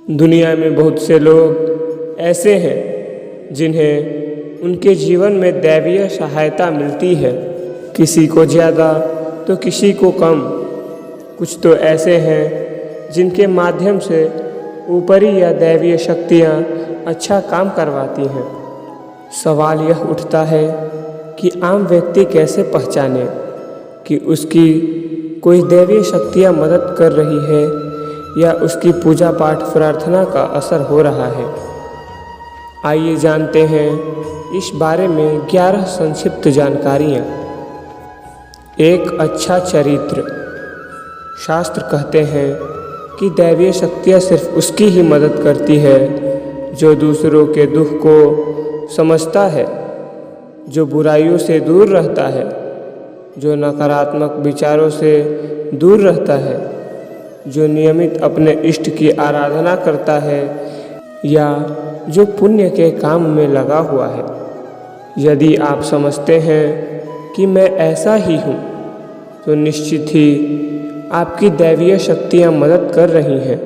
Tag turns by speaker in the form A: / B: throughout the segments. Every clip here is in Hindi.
A: दुनिया में बहुत से लोग ऐसे हैं जिन्हें उनके जीवन में दैवीय सहायता मिलती है, किसी को ज़्यादा तो किसी को कम। कुछ तो ऐसे हैं जिनके माध्यम से ऊपरी या दैवीय शक्तियाँ अच्छा काम करवाती हैं। सवाल यह उठता है कि आम व्यक्ति कैसे पहचाने कि उसकी कोई दैवीय शक्तियाँ मदद कर रही है या उसकी पूजा पाठ प्रार्थना का असर हो रहा है। आइए जानते हैं इस बारे में 11 संक्षिप्त जानकारियाँ। एक अच्छा चरित्र। शास्त्र कहते हैं कि दैवीय शक्तियाँ सिर्फ उसकी ही मदद करती है जो दूसरों के दुख को समझता है, जो बुराइयों से दूर रहता है, जो नकारात्मक विचारों से दूर रहता है, जो नियमित अपने इष्ट की आराधना करता है या जो पुण्य के काम में लगा हुआ है। यदि आप समझते हैं कि मैं ऐसा ही हूँ, तो निश्चित ही आपकी दैवीय शक्तियाँ मदद कर रही हैं।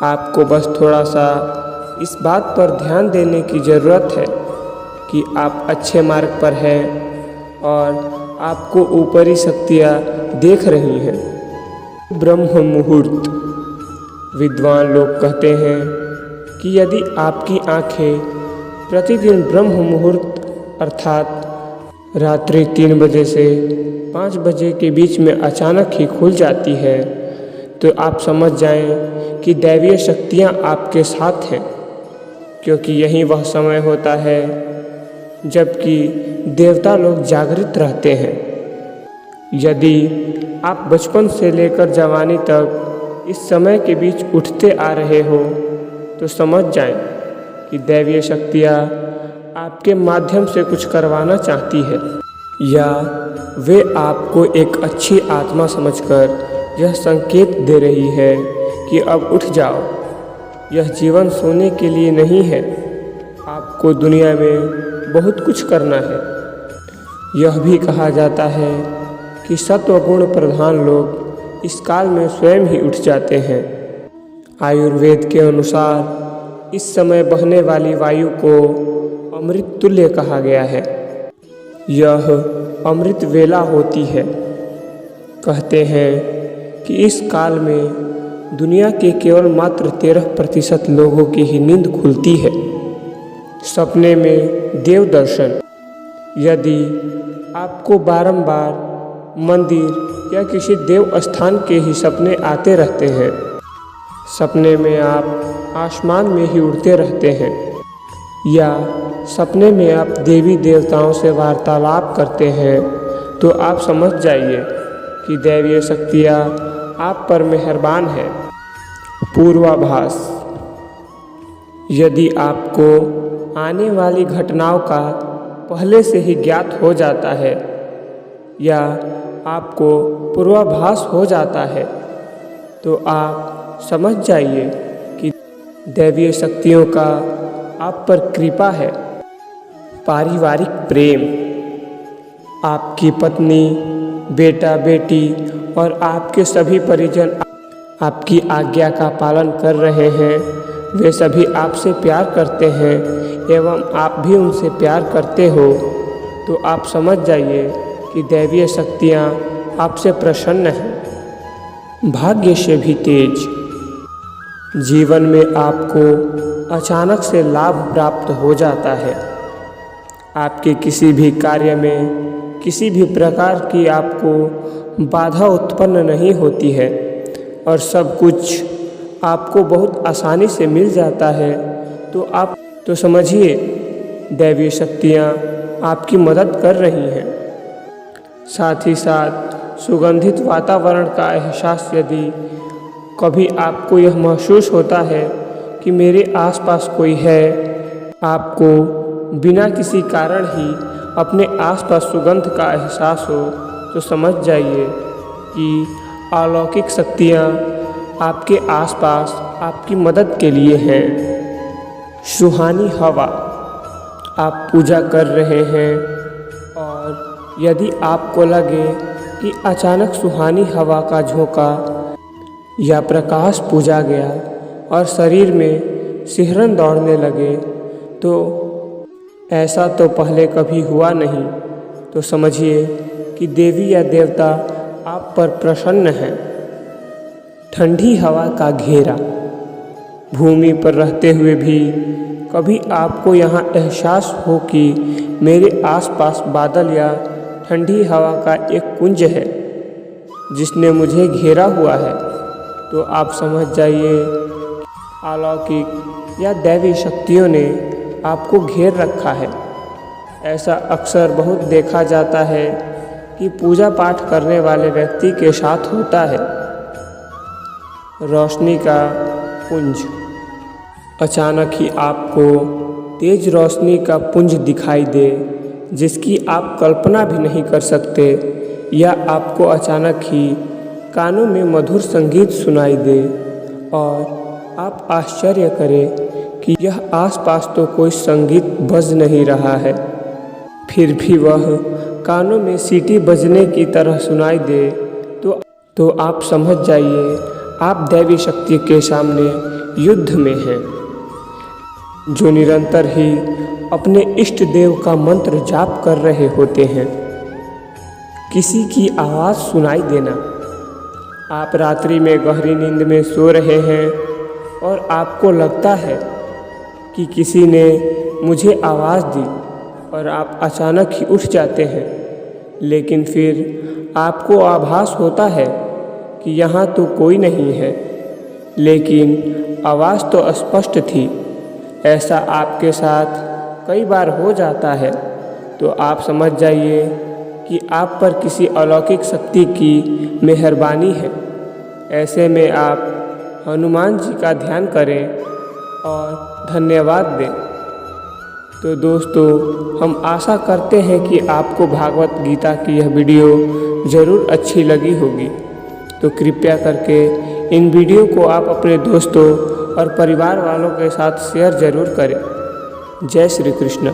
A: आपको बस थोड़ा सा इस बात पर ध्यान देने की ज़रूरत है कि आप अच्छे मार्ग पर हैं और आपको ऊपरी शक्तियाँ देख रही हैं। ब्रह्म मुहूर्त। विद्वान लोग कहते हैं कि यदि आपकी आँखें प्रतिदिन ब्रह्म मुहूर्त अर्थात रात्रि 3 बजे से 5 बजे के बीच में अचानक ही खुल जाती है, तो आप समझ जाएं कि दैवीय शक्तियाँ आपके साथ हैं, क्योंकि यही वह समय होता है जबकि देवता लोग जागृत रहते हैं। यदि आप बचपन से लेकर जवानी तक इस समय के बीच उठते आ रहे हो, तो समझ जाएं कि दैवीय शक्तियाँ आपके माध्यम से कुछ करवाना चाहती है, या वे आपको एक अच्छी आत्मा समझकर यह संकेत दे रही है कि अब उठ जाओ। यह जीवन सोने के लिए नहीं है, आपको दुनिया में बहुत कुछ करना है। यह भी कहा जाता है कि सत्वगुण प्रधान लोग इस काल में स्वयं ही उठ जाते हैं। आयुर्वेद के अनुसार इस समय बहने वाली वायु को अमृत तुल्य कहा गया है। यह अमृत वेला होती है। कहते हैं कि इस काल में दुनिया के केवल मात्र 13% लोगों की ही नींद खुलती है। सपने में देव दर्शन। यदि आपको बारंबार मंदिर या किसी देव स्थान के ही सपने आते रहते हैं, सपने में आप आसमान में ही उड़ते रहते हैं, या सपने में आप देवी देवताओं से वार्तालाप करते हैं, तो आप समझ जाइए कि दैवीय शक्तियाँ आप पर मेहरबान है। पूर्वाभास। यदि आपको आने वाली घटनाओं का पहले से ही ज्ञात हो जाता है या आपको पूर्वाभास हो जाता है, तो आप समझ जाइए कि दैवीय शक्तियों का आप पर कृपा है। पारिवारिक प्रेम। आपकी पत्नी, बेटा बेटी और आपके सभी परिजन आपकी आज्ञा का पालन कर रहे हैं। वे सभी आपसे प्यार करते हैं एवं आप भी उनसे प्यार करते हो, तो आप समझ जाइए कि दैवीय शक्तियाँ आपसे प्रसन्न हैं। भाग्य से भी तेज। जीवन में आपको अचानक से लाभ प्राप्त हो जाता है। आपके किसी भी कार्य में किसी भी प्रकार की आपको बाधा उत्पन्न नहीं होती है और सब कुछ आपको बहुत आसानी से मिल जाता है, तो आप तो समझिए दैवीय शक्तियाँ आपकी मदद कर रही हैं। साथ ही साथ सुगंधित वातावरण का एहसास। यदि कभी आपको यह महसूस होता है कि मेरे आसपास कोई है, आपको बिना किसी कारण ही अपने आसपास सुगंध का एहसास हो, तो समझ जाइए कि अलौकिक शक्तियाँ आपके आसपास आपकी मदद के लिए हैं। सुहानी हवा। आप पूजा कर रहे हैं और यदि आपको लगे कि अचानक सुहानी हवा का झोंका या प्रकाश बुझा गया और शरीर में सिहरन दौड़ने लगे तो ऐसा तो पहले कभी हुआ नहीं, तो समझिए कि देवी या देवता आप पर प्रसन्न हैं। ठंडी हवा का घेरा। भूमि पर रहते हुए भी कभी आपको यहाँ एहसास हो कि मेरे आसपास बादल या ठंडी हवा का एक कुंज है जिसने मुझे घेरा हुआ है, तो आप समझ जाइए अलौकिक या दैवी शक्तियों ने आपको घेर रखा है। ऐसा अक्सर बहुत देखा जाता है कि पूजा पाठ करने वाले व्यक्ति के साथ होता है। रोशनी का पुंज। अचानक ही आपको तेज रोशनी का पुंज दिखाई दे जिसकी आप कल्पना भी नहीं कर सकते, या आपको अचानक ही कानों में मधुर संगीत सुनाई दे और आप आश्चर्य करें कि यह आसपास तो कोई संगीत बज नहीं रहा है, फिर भी वह कानों में सीटी बजने की तरह सुनाई दे तो आप समझ जाइए आप दैवी शक्ति के सामने युद्ध में हैं, जो निरंतर ही अपने इष्ट देव का मंत्र जाप कर रहे होते हैं। किसी की आवाज़ सुनाई देना। आप रात्रि में गहरी नींद में सो रहे हैं और आपको लगता है कि किसी ने मुझे आवाज़ दी और आप अचानक ही उठ जाते हैं, लेकिन फिर आपको आभास होता है कि यहाँ तो कोई नहीं है, लेकिन आवाज़ तो स्पष्ट थी। ऐसा आपके साथ कई बार हो जाता है, तो आप समझ जाइए कि आप पर किसी अलौकिक शक्ति की मेहरबानी है। ऐसे में आप हनुमान जी का ध्यान करें और धन्यवाद दें। तो दोस्तों, हम आशा करते हैं कि आपको भागवत गीता की यह वीडियो ज़रूर अच्छी लगी होगी, तो कृपया करके इन वीडियो को आप अपने दोस्तों और परिवार वालों के साथ शेयर ज़रूर करें। जय श्री कृष्ण।